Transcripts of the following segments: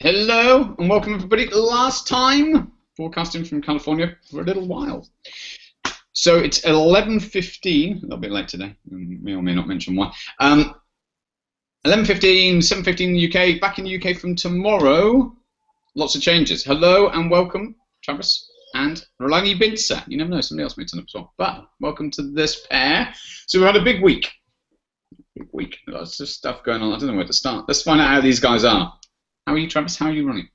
Hello and welcome everybody. Last time broadcasting from California for a little while. So it's 11:15, a little bit late today, may or may not mention why. 11:15, 7:15 in the UK, back in the UK from tomorrow. Lots of changes. Hello and welcome, Travis and Ronnie Bincer. You never know, somebody else may turn up as well. But welcome to this pair. So we had a big week. Lots of stuff going on. I don't know where to start. Let's find out how these guys are. How are you, Travis? How are you, Ronnie?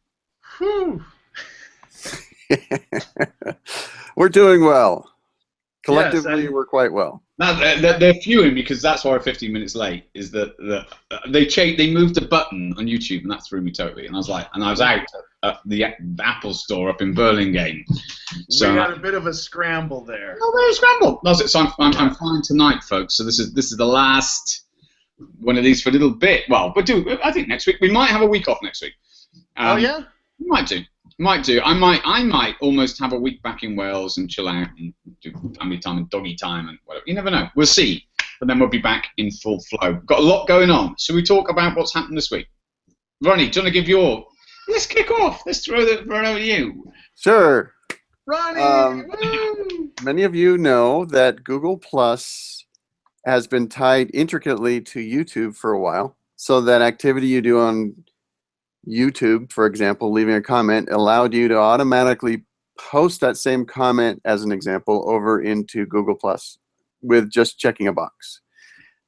We're doing well. Collectively, yes, we're quite well. Now, they're fuming because that's why we're 15 minutes late. Is that they moved the button on YouTube and that threw me totally. And I was out at the Apple store up in Burlingame. So we had a bit of a scramble there. Oh, there's a scramble. No, so I'm flying tonight, folks. So this is the last one of these for a little bit. Well, I think next week we might have a week off next week. Oh yeah, might do. I might almost have a week back in Wales and chill out and do family time and doggy time and whatever. You never know. We'll see. But then we'll be back in full flow. Got a lot going on. Should we talk about what's happened this week? Ronnie, do you want to give your? Let's kick off. Let's throw it over to you. Sure. Ronnie. Many of you know that Google Plus has been tied intricately to YouTube for a while. So that activity you do on YouTube, for example, leaving a comment, allowed you to automatically post that same comment, as an example, over into Google Plus with just checking a box.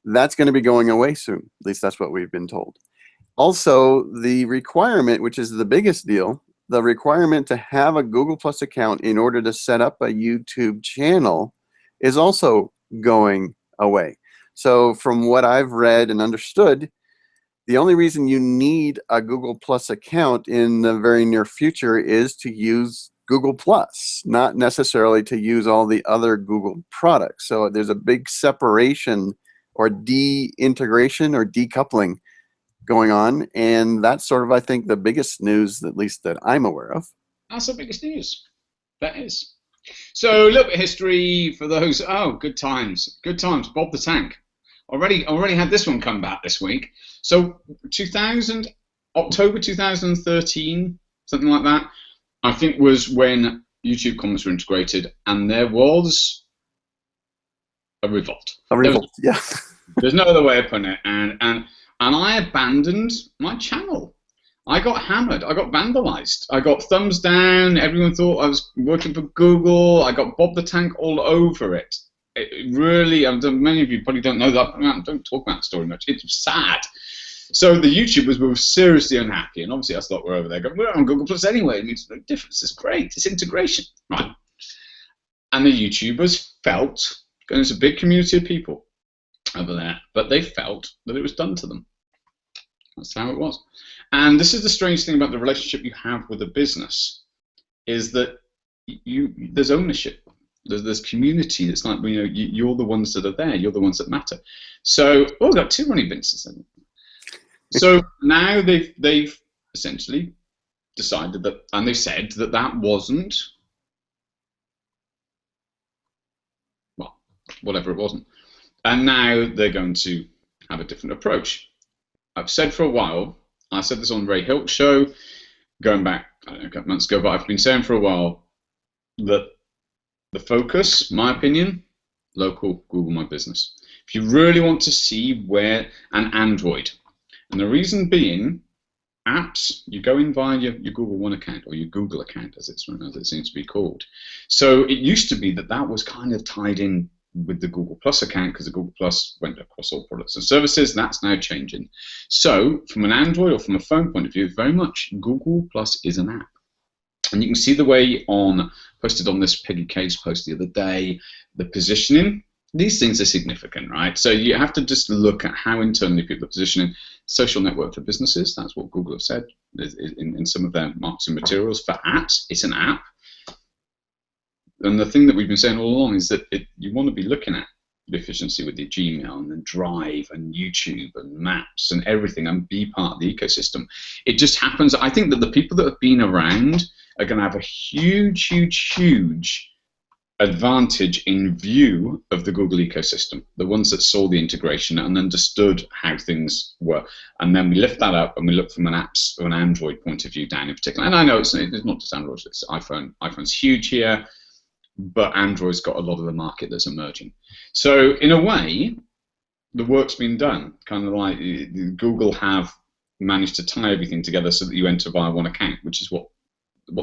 That's going to be going away soon. At least that's what we've been told. Also, the requirement, which is the biggest deal, the requirement to have a Google Plus account in order to set up a YouTube channel is also going away. So from what I've read and understood, the only reason you need a Google Plus account in the very near future is to use Google Plus, not necessarily to use all the other Google products. So there's a big separation or de-integration or decoupling going on, and that's sort of, I think, the biggest news, at least that I'm aware of. That's the biggest news. That is. So a little bit of history for those. Oh, good times. Bob the Tank. Already had this one come back this week. So October 2013, something like that, I think was when YouTube comments were integrated, and there was a revolt. Yeah. There's no other way of putting it. And I abandoned my channel. I got hammered. I got vandalized. I got thumbs down. Everyone thought I was working for Google. I got Bob the Tank all over it. It really, many of you probably don't know that. I don't talk about the story much. It's sad. So the YouTubers were seriously unhappy, and obviously I thought we're over there going, we're on Google Plus anyway. It makes no difference. It's great. It's integration, right? And the YouTubers felt, and there's a big community of people over there, but they felt that it was done to them. That's how it was. And this is the strange thing about the relationship you have with a business, is that there's ownership. There's community. It's like, you're the ones that are there. You're the ones that matter. So, we've got two Ronnie Bincers. So now they've essentially decided that, and they've said that wasn't, well, whatever it wasn't. And now they're going to have a different approach. I've said for a while, I said this on Ray Hilt's show, going back, I don't know, a couple months ago, but I've been saying for a while that the focus, my opinion, local Google My Business. If you really want to see where, and Android. And the reason being, apps, you go in via your Google One account, or your Google account, as it seems to be called. So it used to be that was kind of tied in with the Google Plus account, because the Google Plus went across all products and services. That's now changing. So from an Android or from a phone point of view, very much Google Plus is an app. And you can see the way posted on this Peggy Case post the other day, the positioning. These things are significant, right? So you have to just look at how internally people are positioning social network for businesses. That's what Google have said in some of their marketing materials. For apps, it's an app. And the thing that we've been saying all along is that you want to be looking at the efficiency with your Gmail and then Drive and YouTube and Maps and everything, and be part of the ecosystem. It just happens. I think that the people that have been around are going to have a huge advantage in view of the Google ecosystem, the ones that saw the integration and understood how things were. And then we lift that up and we look from an Android point of view down in particular. And I know it's not just Android, it's iPhone. iPhone's huge here, but Android's got a lot of the market that's emerging. So in a way, the work's been done. Kind of like Google have managed to tie everything together so that you enter via one account, which is what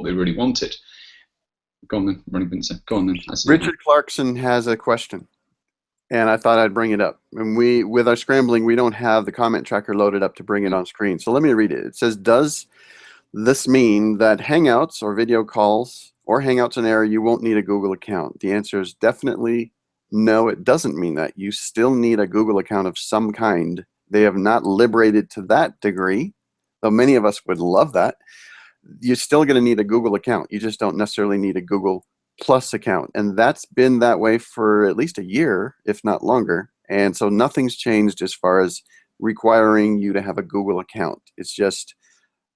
they really wanted. Go on then, Ronnie Bincer. Go on then. Richard Clarkson has a question, and I thought I'd bring it up. And with our scrambling, we don't have the comment tracker loaded up to bring it on screen. So let me read it. It says, does this mean that Hangouts or video calls or Hangouts on Air, you won't need a Google account? The answer is definitely no, it doesn't mean that. You still need a Google account of some kind. They have not liberated to that degree, though many of us would love that. You're still going to need a Google account. You just don't necessarily need a Google Plus account. And that's been that way for at least a year, if not longer. And so nothing's changed as far as requiring you to have a Google account. It's just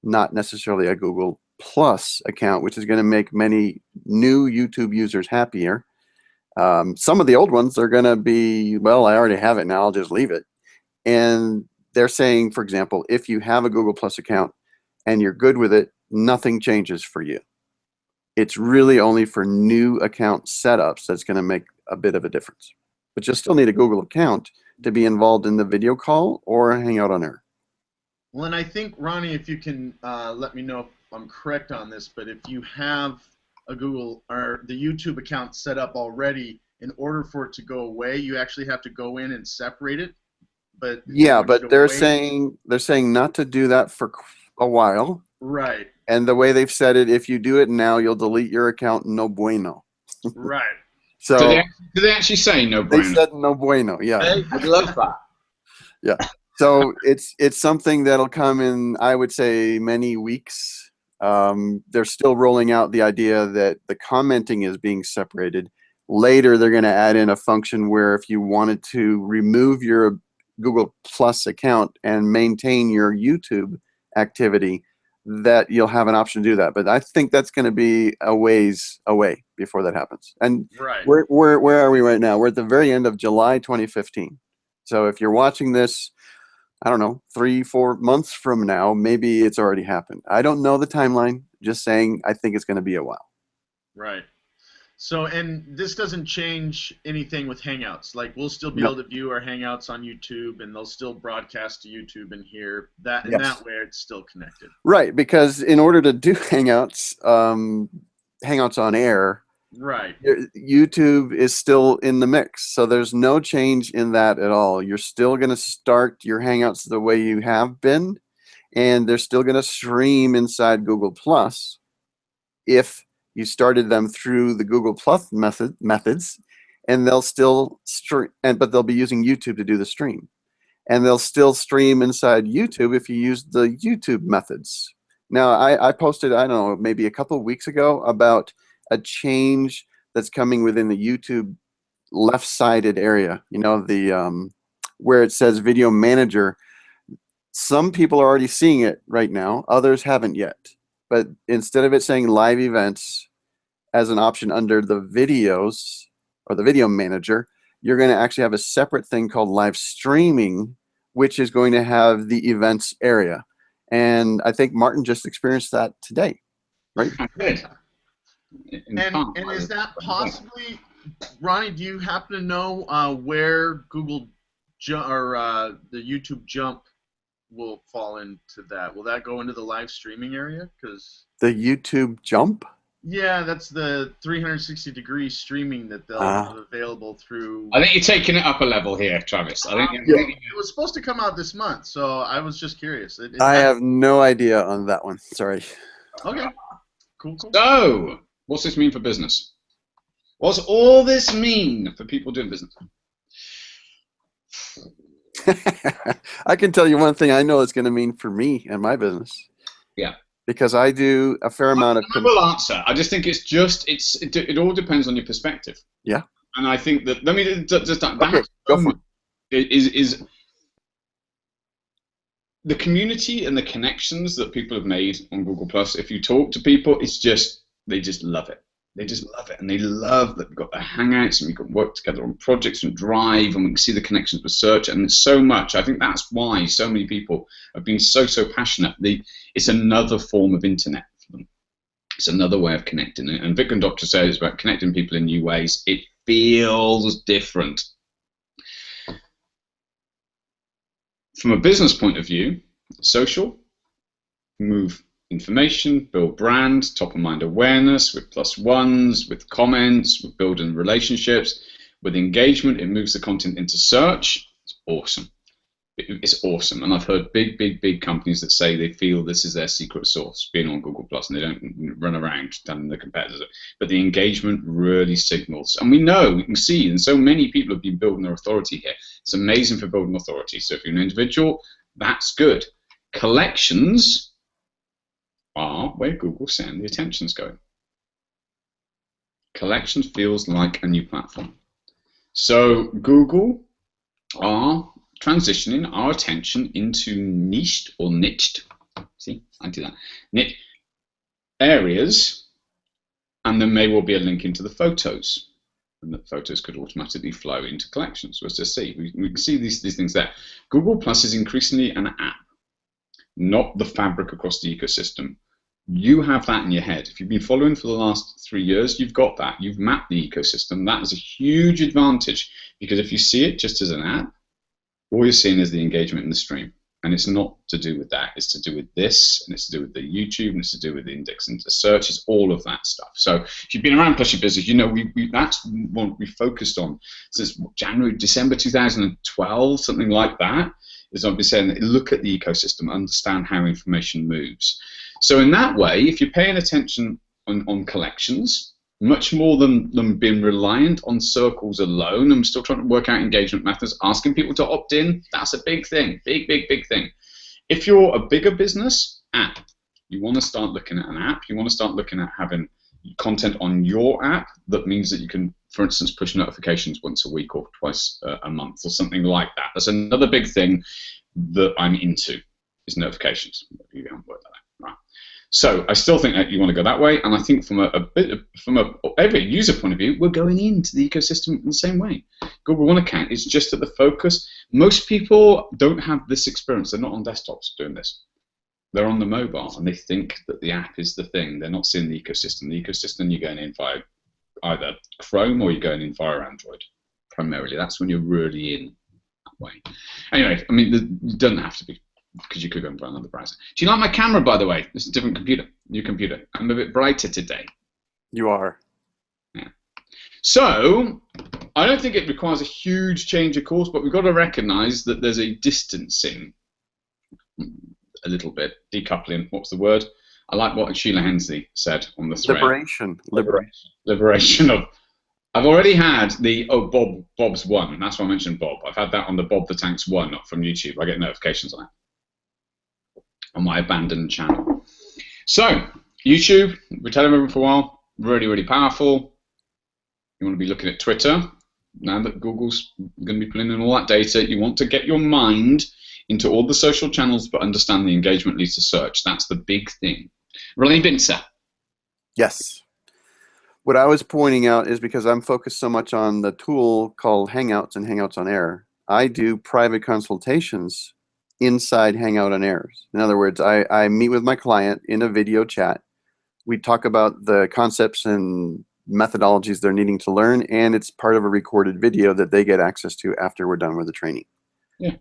not necessarily a Google Plus account, which is going to make many new YouTube users happier. Some of the old ones are going to be, well, I already have it now, I'll just leave it. And they're saying, for example, if you have a Google Plus account and you're good with it, nothing changes for you. It's really only for new account setups that's going to make a bit of a difference. But you'll still need a Google account to be involved in the video call or Hangout on Air. Well, and I think, Ronnie, if you can let me know if I'm correct on this, but if you have a Google or the YouTube account set up already, in order for it to go away, you actually have to go in and separate it. But yeah, but they're saying not to do that for a while. Right. And the way they've said it, if you do it now, you'll delete your account. No bueno. Right. So do they actually say no bueno? They said no bueno. Yeah. Hey, I love that. Yeah. So it's something that'll come in, I would say, many weeks. They're still rolling out the idea that the commenting is being separated. Later, they're going to add in a function where if you wanted to remove your Google Plus account and maintain your YouTube activity, that you'll have an option to do that. But I think that's going to be a ways away before that happens. And right. Where are we right now? We're at the very end of July 2015. So if you're watching this, I don't know, 3-4 months from now, maybe it's already happened. I don't know the timeline. Just saying, I think it's going to be a while. Right. So, and this doesn't change anything with Hangouts. Like, we'll still be able to view our Hangouts on YouTube, and they'll still broadcast to YouTube and here. That and that way, it's still connected. Right, because in order to do Hangouts, Hangouts on Air, right, YouTube is still in the mix. So there's no change in that at all. You're still going to start your Hangouts the way you have been, and they're still going to stream inside Google Plus if you started them through the Google Plus methods, and they'll still stream, but they'll be using YouTube to do the stream. And they'll still stream inside YouTube if you use the YouTube methods. Now, I posted, I don't know, maybe a couple of weeks ago about a change that's coming within the YouTube left-sided area, you know, the where it says Video Manager. Some people are already seeing it right now, others haven't yet. But instead of it saying live events as an option under the videos or the Video Manager, you're going to actually have a separate thing called live streaming, which is going to have the events area. And I think Martin just experienced that today, right? I did. And is that possibly, Ronnie, do you happen to know where Google or the YouTube Jump will fall into that? Will that go into the live streaming area? Because the YouTube Jump? Yeah, that's the 360-degree streaming that they'll have available through. I think you're taking it up a level here, Travis. I think it was supposed to come out this month, so I was just curious. I have no idea on that one. Sorry. Okay. Cool. So, what's this mean for business? What's all this mean for people doing business? I can tell you one thing I know it's going to mean for me and my business. Yeah. Because I do a fair amount of. I will answer. I just think it all depends on your perspective. Yeah. And I think that let me just go for it. Is the community and the connections that people have made on Google Plus. If you talk to people, they just love it. They just love it, and they love that we've got the Hangouts and we can work together on projects and Drive, and we can see the connections with search, and it's so much. I think that's why so many people have been so passionate. It's another form of internet for them. It's another way of connecting. And Vic and Doctor says about connecting people in new ways. It feels different. From a business point of view, social, move information, build brand, top of mind awareness with +1s, with comments, with building relationships, with engagement. It moves the content into search. It's awesome. It's awesome. And I've heard big companies that say they feel this is their secret sauce, being on Google Plus, and they don't run around telling the competitors. But the engagement really signals. And we can see, and so many people have been building their authority here. It's amazing for building authority. So if you're an individual, that's good. Collections are where Google's saying the attention's going. Collections feels like a new platform. So Google are transitioning our attention into niched or niched. See, I do that. Niche areas, and there may well be a link into the photos, and the photos could automatically flow into collections. Let's just see. We can see these things there. Google Plus is increasingly an app, not the fabric across the ecosystem. You have that in your head. If you've been following for the last 3 years, you've got that. You've mapped the ecosystem. That is a huge advantage, because if you see it just as an app, all you're seeing is the engagement in the stream. And it's not to do with that. It's to do with this, and it's to do with the YouTube, and it's to do with the index into search. It's all of that stuff. So if you've been around Plus Your Business, you know that's what we focused on since December 2012, something like that. Is I've been saying that look at the ecosystem, understand how information moves. So in that way, if you're paying attention on collections, much more than being reliant on circles alone, I'm still trying to work out engagement methods, asking people to opt in, that's a big thing, big thing. If you're a bigger business, app. You want to start looking at an app, you want to start looking at having content on your app that means that you can, for instance, push notifications once a week or twice a month or something like that. That's another big thing that I'm into, is notifications. You haven't worked that out, right? So I still think that you want to go that way, and I think from every user point of view, we're going into the ecosystem in the same way. Google One account is just at the focus. Most people don't have this experience. They're not on desktops doing this. They're on the mobile, and they think that the app is the thing. They're not seeing the ecosystem. The ecosystem, you're going in via either Chrome or you're going in via Android, primarily. That's when you're really in that way. Anyway, I mean, it doesn't have to be, because you could go and buy another browser. Do you like my camera, by the way? This is a different computer, new computer. I'm a bit brighter today. You are. Yeah. So, I don't think it requires a huge change of course, but we've got to recognize that there's a distancing a little bit, decoupling. What's the word? I like what Sheila Hensley said on the thread. Liberation of. I've already had the Bob's one. That's why I mentioned Bob. I've had that on the Bob the Tanks one from YouTube. I get notifications on that on my abandoned channel. So YouTube, we've been telling everyone for a while, really powerful. You want to be looking at Twitter now that Google's going to be pulling in all that data. You want to get your mind into all the social channels, but understand the engagement leads to search. That's the big thing. Ronnie Bincer. Yes. What I was pointing out is because I'm focused so much on the tool called Hangouts and Hangouts on Air, I do private consultations inside Hangout on Air. In other words, I meet with my client in a video chat. We talk about the concepts and methodologies they're needing to learn, and it's part of a recorded video that they get access to after we're done with the training. Yeah.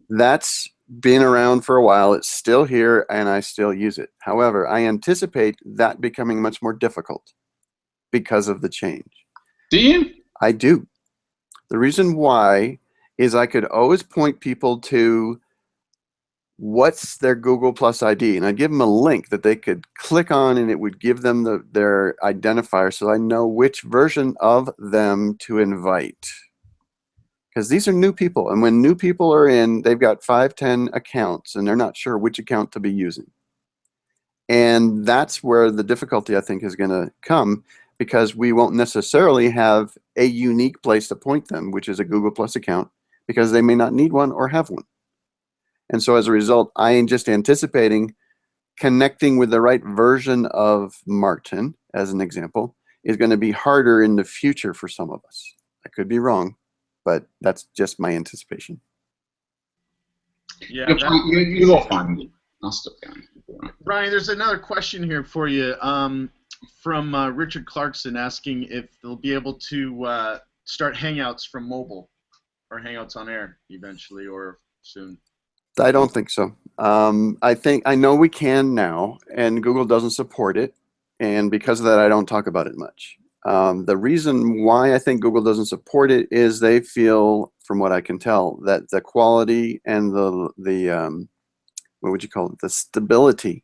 That's been around for a while. It's still here, and I still use it. However, I anticipate that becoming much more difficult because of the change. Do you? I do. The reason why is I could always point people to what's their Google Plus ID, and I'd give them a link that they could click on, and it would give them their identifier so I know which version of them to invite. Because these are new people, and when new people are in, they've got 5, 10 accounts, and they're not sure which account to be using. And that's where the difficulty, I think, is going to come, because we won't necessarily have a unique place to point them, which is a Google Plus account, because they may not need one or have one. And so as a result, I am just anticipating connecting with the right version of Martin, as an example, is going to be harder in the future for some of us. I could be wrong, but that's just my anticipation. Yeah, you will find it. I'll stop going. Ronnie, there's another question here for you from Richard Clarkson asking if they'll be able to start Hangouts from mobile or Hangouts on air eventually or soon. I don't think so. I know we can now, and Google doesn't support it, and because of that, I don't talk about it much. The reason why I think Google doesn't support it is they feel, from what I can tell, that the quality and the what would you call it, the stability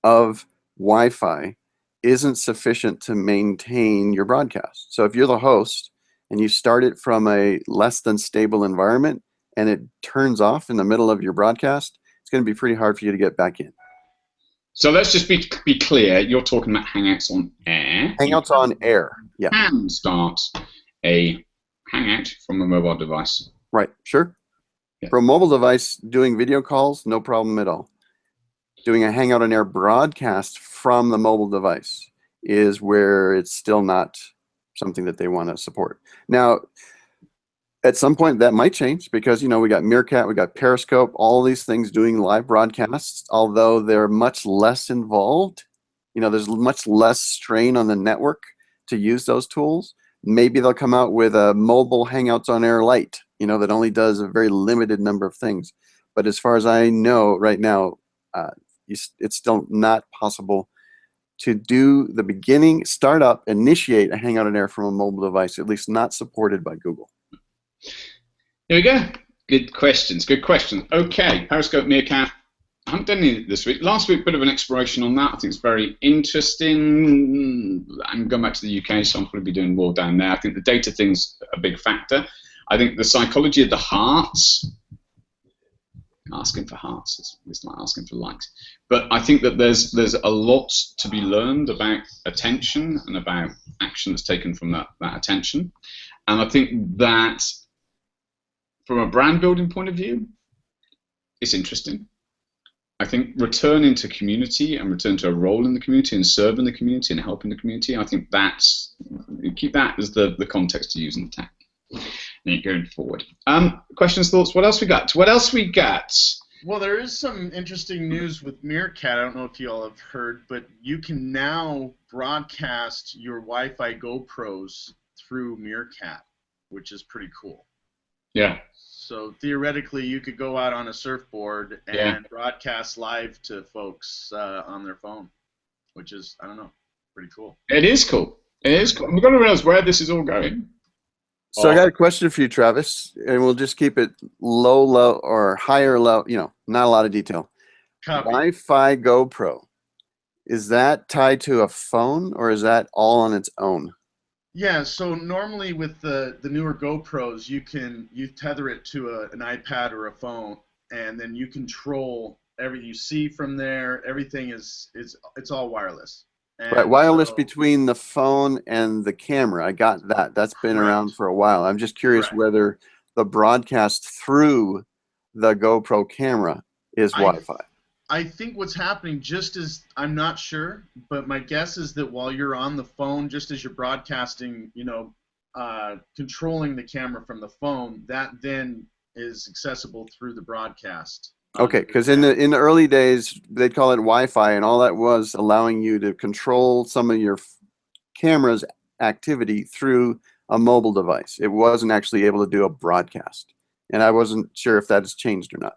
of Wi-Fi isn't sufficient to maintain your broadcast. So if you're the host and you start it from a less than stable environment and it turns off in the middle of your broadcast, it's going to be pretty hard for you to get back in. So let's just be clear. You're talking about Hangouts on air. Hangouts on air, yeah. You can start a Hangout from a mobile device. Right, sure. Yeah. For a mobile device, doing video calls, no problem at all. Doing a Hangout on air broadcast from the mobile device is where it's still not something that they want to support. Now, at some point that might change because, you know, we got Meerkat, we got Periscope, all these things doing live broadcasts, although they're much less involved. You know, there's much less strain on the network to use those tools. Maybe they'll come out with a mobile Hangouts on Air Lite, you know, that only does a very limited number of things. But as far as I know right now, it's still not possible to do the beginning, start up, initiate a Hangout on Air from a mobile device, at least not supported by Google. Here we go. Good questions. Good questions. Okay, Periscope, Meerkat. I haven't done any this week. Last week, bit of an exploration on that. I think it's very interesting. I'm going back to the UK, so I'll probably be doing more down there. I think the data thing's a big factor. I think the psychology of the hearts, asking for hearts, it's not asking for likes. But I think that there's a lot to be learned about attention and about action that's taken from that attention. And I think that from a brand building point of view, it's interesting. I think returning to community and return to a role in the community and serving the community and helping the community, I think keep that as the context to use in the tech. And going forward. Questions, thoughts? What else we got? Well, there is some interesting news with Meerkat. I don't know if you all have heard, but you can now broadcast your Wi-Fi GoPros through Meerkat, which is pretty cool. Yeah. So theoretically, you could go out on a surfboard and broadcast live to folks on their phone, which is, I don't know, pretty cool. It is cool. It is cool. We've got to realize where this is all going. So I got a question for you, Travis, and we'll just keep it low, or higher, low, you know, not a lot of detail. Copy. Wi-Fi GoPro, is that tied to a phone, or is that all on its own? Yeah, so normally with the newer GoPros, you tether it to an iPad or a phone, and then you control everything you see from there. Everything it's all wireless. And right, wireless between the phone and the camera. I got that. That's been around for a while. I'm just curious whether the broadcast through the GoPro camera is Wi-Fi. I think what's happening, I'm not sure, but my guess is that while you're on the phone, just as you're broadcasting, you know, controlling the camera from the phone, that then is accessible through the broadcast. Okay, because in the early days, they'd call it Wi-Fi, and all that was allowing you to control some of your camera's activity through a mobile device. It wasn't actually able to do a broadcast, and I wasn't sure if that has changed or not.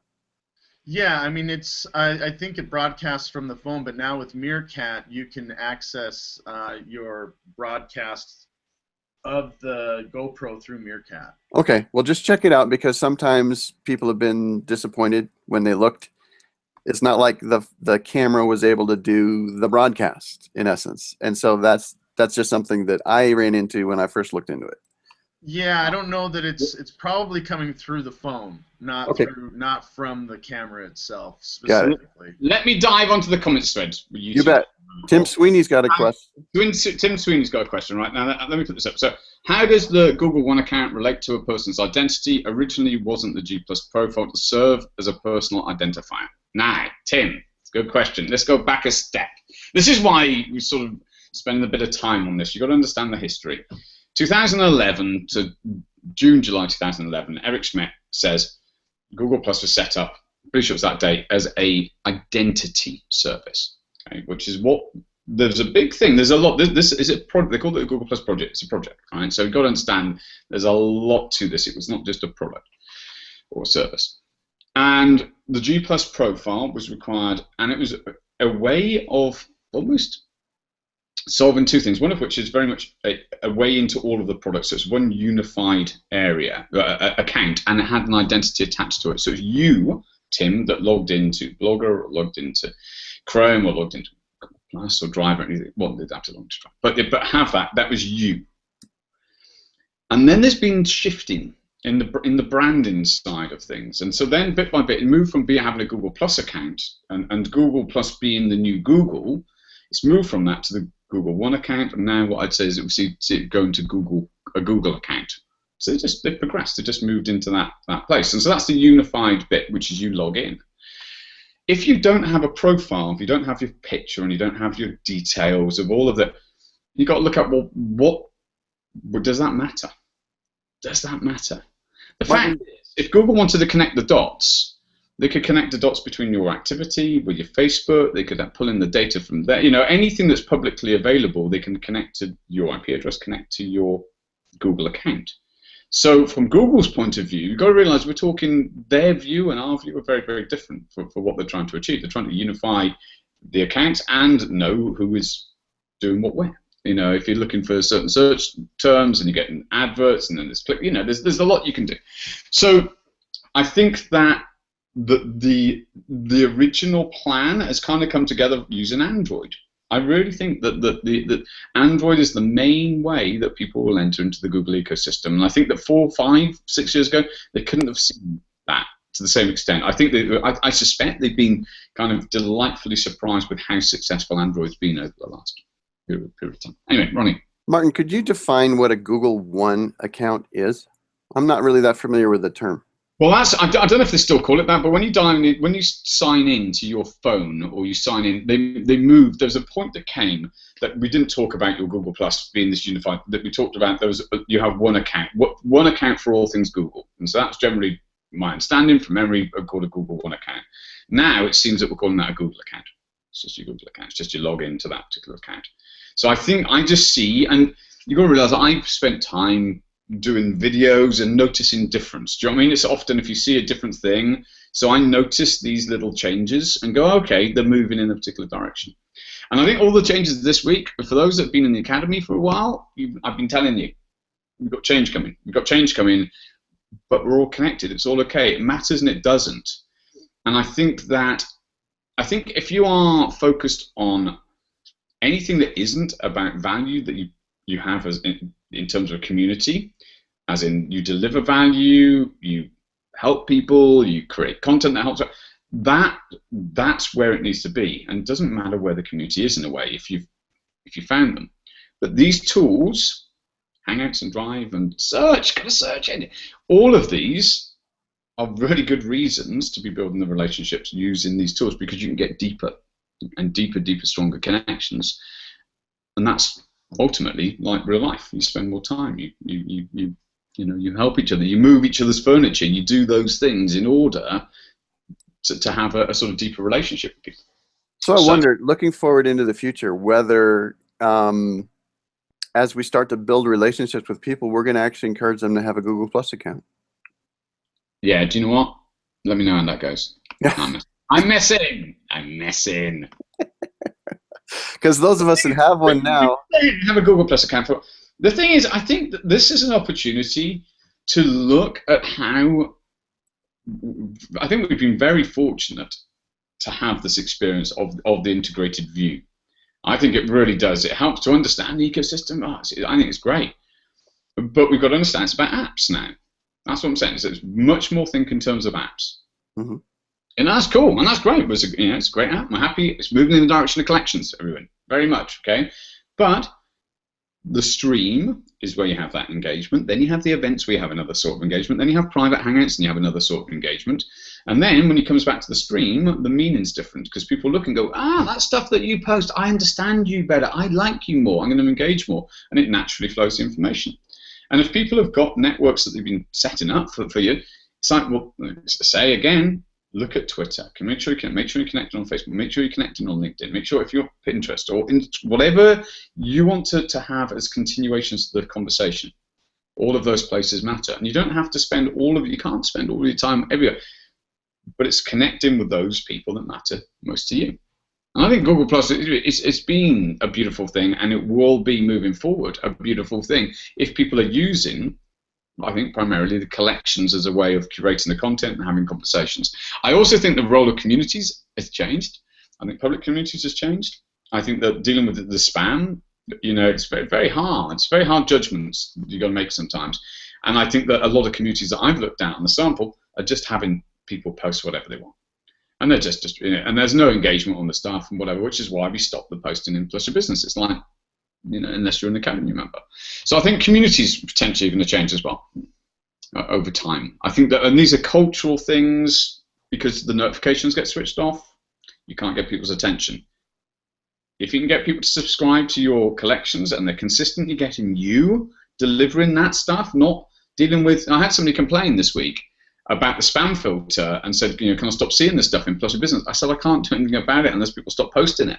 Yeah, I mean, I think it broadcasts from the phone, but now with Meerkat, you can access your broadcast of the GoPro through Meerkat. Okay, well, just check it out, because sometimes people have been disappointed when they looked. It's not like the camera was able to do the broadcast, in essence, and so that's just something that I ran into when I first looked into it. Yeah, I don't know that it's probably coming through the phone, not from the camera itself specifically. Let me dive onto the comments thread. You bet. Tim Sweeney's got a question. Tim Sweeney's got a question right now. Let me put this up. So, how does the Google One account relate to a person's identity? Originally, wasn't the G+ profile to serve as a personal identifier? Now, Tim, it's a good question. Let's go back a step. This is why we sort of spending a bit of time on this. You've got to understand the history. 2011 to June, July 2011, Eric Schmidt says Google Plus was set up, pretty sure it was that day, as a identity service, okay, which is what, there's a big thing. There's a lot. This is a project. They call it a Google Plus project. It's a project, right? So you've got to understand there's a lot to this. It was not just a product or a service. And the G Plus profile was required, and it was a way of almost solving two things, one of which is very much a way into all of the products. So it's one unified area, account, and it had an identity attached to it. So it's you, Tim, that logged into Blogger, or logged into Chrome, or logged into Plus or Drive, or anything. Well, they'd have to log to Drive, but have that was you. And then there's been shifting in the branding side of things, and so then bit by bit it moved from having a Google Plus account and Google Plus being the new Google. It's moved from that to the Google One account, and now what I'd say is it will see it going to a Google account. So they progressed. They just moved into that place, and so that's the unified bit, which is you log in. If you don't have a profile, if you don't have your picture, and you don't have your details of all of that, you've got to look at, well, what does that matter? Does that matter? The fact is, if Google wanted to connect the dots, they could connect the dots between your activity with your Facebook. They could pull in the data from there. You know, anything that's publicly available, they can connect to your IP address, connect to your Google account. So from Google's point of view, you've got to realize we're talking their view and our view are very, very different for what they're trying to achieve. They're trying to unify the accounts and know who is doing what where. You know, if you're looking for certain search terms and you're getting adverts and then there's click, you know, there's a lot you can do. So I think that the original plan has kind of come together using Android. I really think that Android is the main way that people will enter into the Google ecosystem. And I think that 4, 5, 6 years ago, they couldn't have seen that to the same extent. I think I suspect they've been kind of delightfully surprised with how successful Android's been over the last period of time. Anyway, Ronnie. Martin, could you define what a Google One account is? I'm not really that familiar with the term. Well, I don't know if they still call it that, but when you sign in to your phone or you sign in, they moved. There was a point that came that we didn't talk about your Google Plus being this unified. That we talked about you have one account for all things Google, and so that's generally my understanding from memory called a Google One account. Now it seems that we're calling that a Google account. It's just your Google account. It's just you log into that particular account. So I think I just see, and you've got to realize I've spent time doing videos and noticing difference. Do you know what I mean? It's often if you see a different thing, so I notice these little changes and go, okay, they're moving in a particular direction. And I think all the changes this week, for those that have been in the academy for a while, I've been telling you, we've got change coming. We've got change coming, but we're all connected. It's all okay. It matters and it doesn't. And I think if you are focused on anything that isn't about value that you have as in terms of community, as in you deliver value, you help people, you create content that helps, that's where it needs to be. And it doesn't matter where the community is in a way if you found them. But these tools, Hangouts and Drive and search, got a search engine, all of these are really good reasons to be building the relationships using these tools, because you can get deeper and deeper, stronger connections. And that's ultimately like real life. You spend more time. You help each other. You move each other's furniture. You do those things in order to have a sort of deeper relationship with people. So I wonder, looking forward into the future, whether as we start to build relationships with people, we're going to actually encourage them to have a Google Plus account. Yeah. Do you know what? Let me know how that goes. I'm messing. Because those of us that have one now have a Google Plus account. The thing is, I think that this is an opportunity to look at how. I think we've been very fortunate to have this experience of the integrated view. I think it really does. It helps to understand the ecosystem. I think it's great. But we've got to understand it's about apps now. That's what I'm saying. So it's much more think in terms of apps. Mm-hmm. And that's cool, and that's great. It's a great app. I'm happy. It's moving in the direction of collections, everyone. Very much, okay? But the stream is where you have that engagement. Then you have the events where you have another sort of engagement. Then you have private hangouts and you have another sort of engagement. And then when he comes back to the stream, the meaning's different because people look and go, that stuff that you post, I understand you better. I like you more. I'm going to engage more. And it naturally flows the information. And if people have got networks that they've been setting up for you, it's like, well, say again, look at Twitter. Make sure you're connected on Facebook. Make sure you're connected on LinkedIn. Make sure if you're Pinterest or whatever you want to have as continuations to the conversation, all of those places matter. And you don't have to spend you can't spend all of your time everywhere. But it's connecting with those people that matter most to you. And I think Google Plus, it's been a beautiful thing, and it will be moving forward a beautiful thing if people are using, I think, primarily the collections as a way of curating the content and having conversations. I also think the role of communities has changed. I think public communities has changed. I think that dealing with the spam, it's very, very hard. It's very hard judgments you've got to make sometimes. And I think that a lot of communities that I've looked at in the sample are just having people post whatever they want. And they're just and there's no engagement on the stuff and whatever, which is why we stopped the posting in Plus Your Business. It's like, unless you're an Academy member. So I think communities potentially going to change as well over time. I think that, and these are cultural things, because the notifications get switched off, you can't get people's attention. If you can get people to subscribe to your collections and they're consistently getting you delivering that stuff, not dealing with, I had somebody complain this week about the spam filter and said, can I stop seeing this stuff in Plus Your Business? I said, I can't do anything about it unless people stop posting it,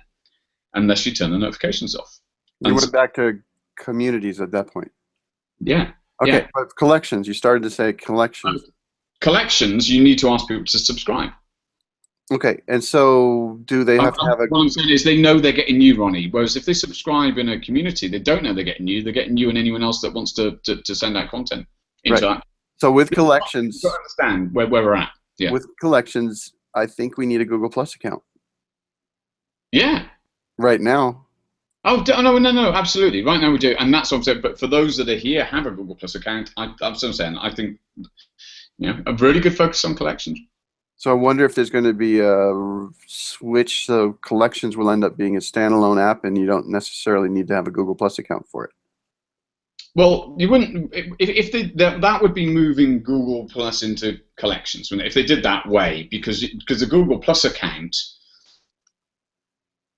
unless you turn the notifications off. You went back to communities at that point. Yeah. Okay, yeah. But collections, you started to say collections. Collections, you need to ask people to subscribe. Okay, and so do they have to have a... What I'm saying is they know they're getting you, Ronnie, whereas if they subscribe in a community, they don't know they're getting you and anyone else that wants to send out content. Right. So with collections... You understand where we're at. Yeah. With collections, I think we need a Google Plus account. Yeah. Right now. Oh, no, absolutely. Right now we do, and that's what I'm saying. But for those that are here, have a Google Plus account. I'm still saying, I think, a really good focus on collections. So I wonder if there's going to be a switch, so collections will end up being a standalone app, and you don't necessarily need to have a Google Plus account for it. Well, you wouldn't. If that would be moving Google Plus into collections. If they did that way, because the Google Plus account,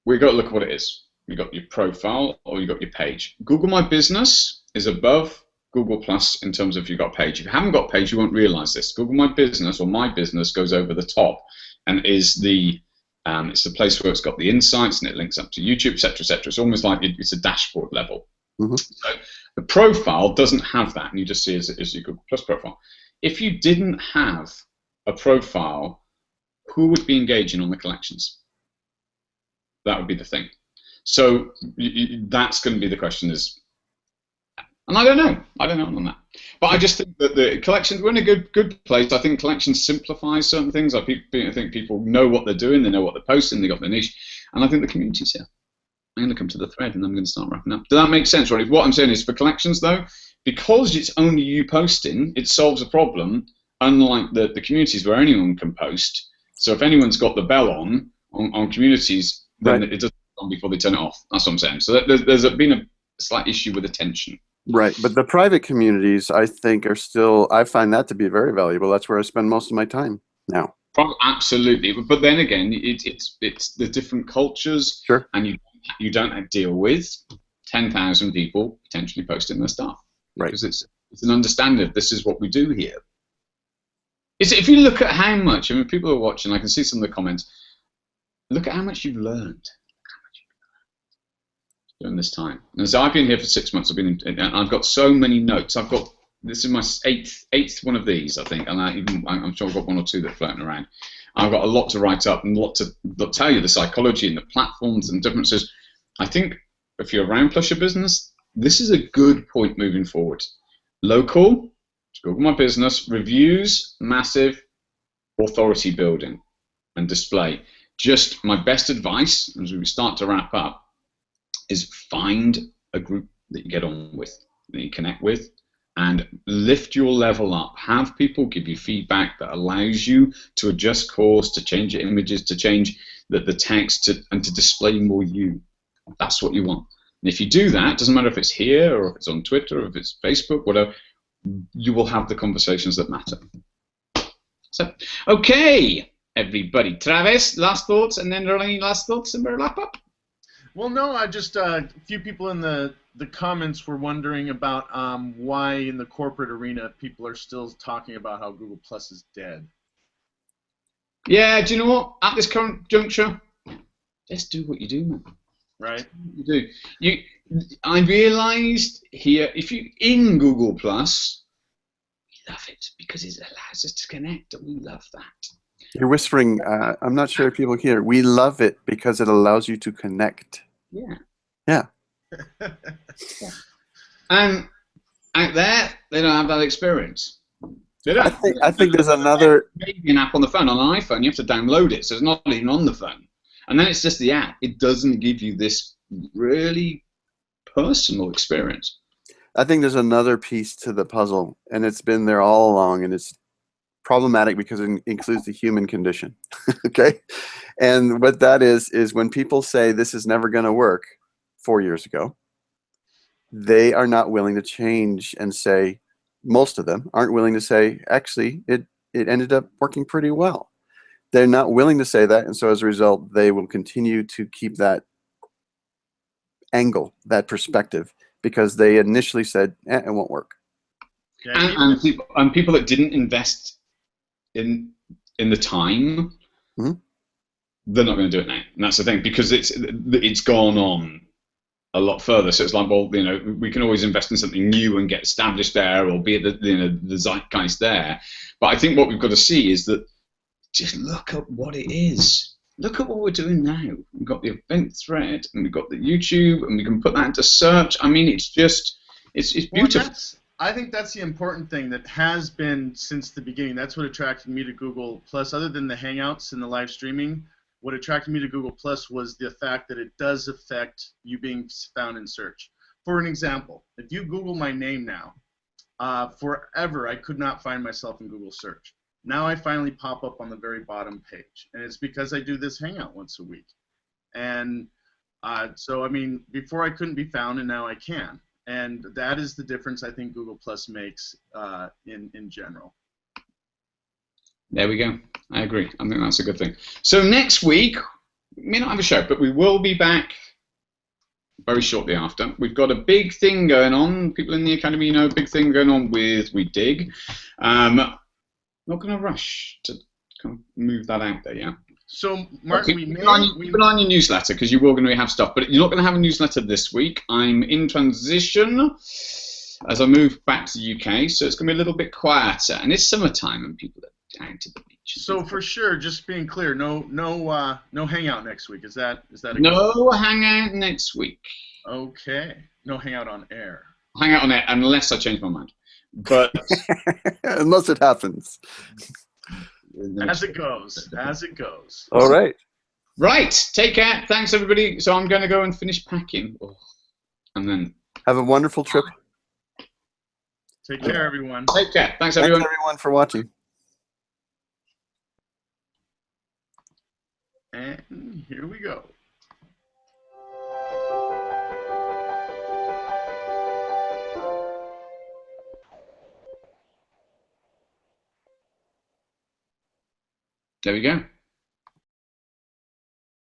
we've got to look at what it is. You've got your profile or you've got your page. Google My Business is above Google Plus in terms of you've got a page. If you haven't got a page, you won't realize this. Google My Business or My Business goes over the top and is it's the place where it's got the insights and it links up to YouTube, etc., etc. It's almost like it's a dashboard level. Mm-hmm. So the profile doesn't have that, and you just see it as your Google Plus profile. If you didn't have a profile, who would be engaging on the collections? That would be the thing. So that's going to be the question and I don't know on that. But I just think that the collections, we're in a good place. I think collections simplify certain things. I think people know what they're doing, they know what they're posting, they got their niche, and I think the community's here. I'm going to come to the thread and I'm going to start wrapping up. Does that make sense, Ronnie? What I'm saying is for collections, though, because it's only you posting, it solves a problem, unlike the communities where anyone can post. So if anyone's got the bell on communities, then right. It doesn't on before they turn it off. That's what I'm saying. So there's been a slight issue with attention. Right, but the private communities, I think, are still, I find that to be very valuable. That's where I spend most of my time now. Absolutely, but then again, it's the different cultures, sure. And you don't deal with 10,000 people potentially posting their stuff, right? Because it's an understanding of this is what we do here. If you look at how much, people are watching, I can see some of the comments. Look at how much you've learned. During this time, and so I've been here for 6 months. I've got so many notes. This is my eighth one of these, I think, and I'm sure I've got one or two that are floating around. I've got a lot to write up and a lot to tell you the psychology and the platforms and differences. I think if you're around Plus Your Business, this is a good point moving forward. Local, Google My Business, reviews, massive, authority building, and display. Just my best advice as we start to wrap up is find a group that you get on with, that you connect with, and lift your level up. Have people give you feedback that allows you to adjust course, to change your images, to change the text, and to display more you. That's what you want. And if you do that, it doesn't matter if it's here or if it's on Twitter or if it's Facebook, whatever, you will have the conversations that matter. So, okay, everybody. Travis, last thoughts, and then Ronnie, last thoughts, and we'll wrap up. Well, no, I just a few people in the comments were wondering about why in the corporate arena people are still talking about how Google Plus is dead. Yeah, do you know what? At this current juncture, just do what you do, man. Right. You do. I realised here, if you in Google Plus, we love it because it allows us to connect, and we love that. You're whispering. I'm not sure if people hear. We love it because it allows you to connect. Yeah. Yeah. Yeah. And out there, they don't have that experience. They don't. I think there's another. Maybe an app on the phone. On an iPhone, you have to download it, so it's not even on the phone. And then it's just the app. It doesn't give you this really personal experience. I think there's another piece to the puzzle, and it's been there all along, and it's problematic because it includes the human condition. Okay? And what that is when people say this is never going to work 4 years ago, they are not willing to change and say, most of them aren't willing to say, actually, it ended up working pretty well. They're not willing to say that, and so as a result, they will continue to keep that angle, that perspective, because they initially said, it won't work. Yeah, and people that didn't invest in the time, mm-hmm. they're not going to do it now. And that's the thing, because it's gone on a lot further. So it's like, well, you know, we can always invest in something new and get established there, or be the zeitgeist there. But I think what we've got to see is that just look at what it is. Look at what we're doing now. We've got the event thread, and we've got the YouTube, and we can put that into search. I mean, it's just, it's beautiful. Well, I think that's the important thing that has been since the beginning. That's what attracted me to Google Plus. Other than the Hangouts and the live streaming, what attracted me to Google Plus was the fact that it does affect you being found in search. For an example, if you Google my name now, forever I could not find myself in Google search. Now I finally pop up on the very bottom page, and it's because I do this Hangout once a week. And so, I mean, before I couldn't be found, and now I can. And that is the difference I think Google Plus makes in general. There we go. I agree. I think that's a good thing. So next week, we may not have a show, but we will be back very shortly after. We've got a big thing going on. People in the Academy know a big thing going on with We Dig. Not going to rush to kind of move that out there, yeah? So, Martin, keep an eye on your newsletter, because you will going to have stuff, but you're not going to have a newsletter this week. I'm in transition as I move back to the UK, so it's going to be a little bit quieter, and it's summertime and people are down to the beach. So for sure, just being clear, no Hangout next week. Is that a no Hangout next week? Okay, no Hangout on air. Hangout on air, unless I change my mind. But unless it happens. As it goes. As it goes. All right. Right. Take care. Thanks, everybody. So I'm going to go and finish packing. And then... Have a wonderful trip. Take care, everyone. Take care. Thanks, everyone. Thanks, everyone, for watching. And here we go. There we go.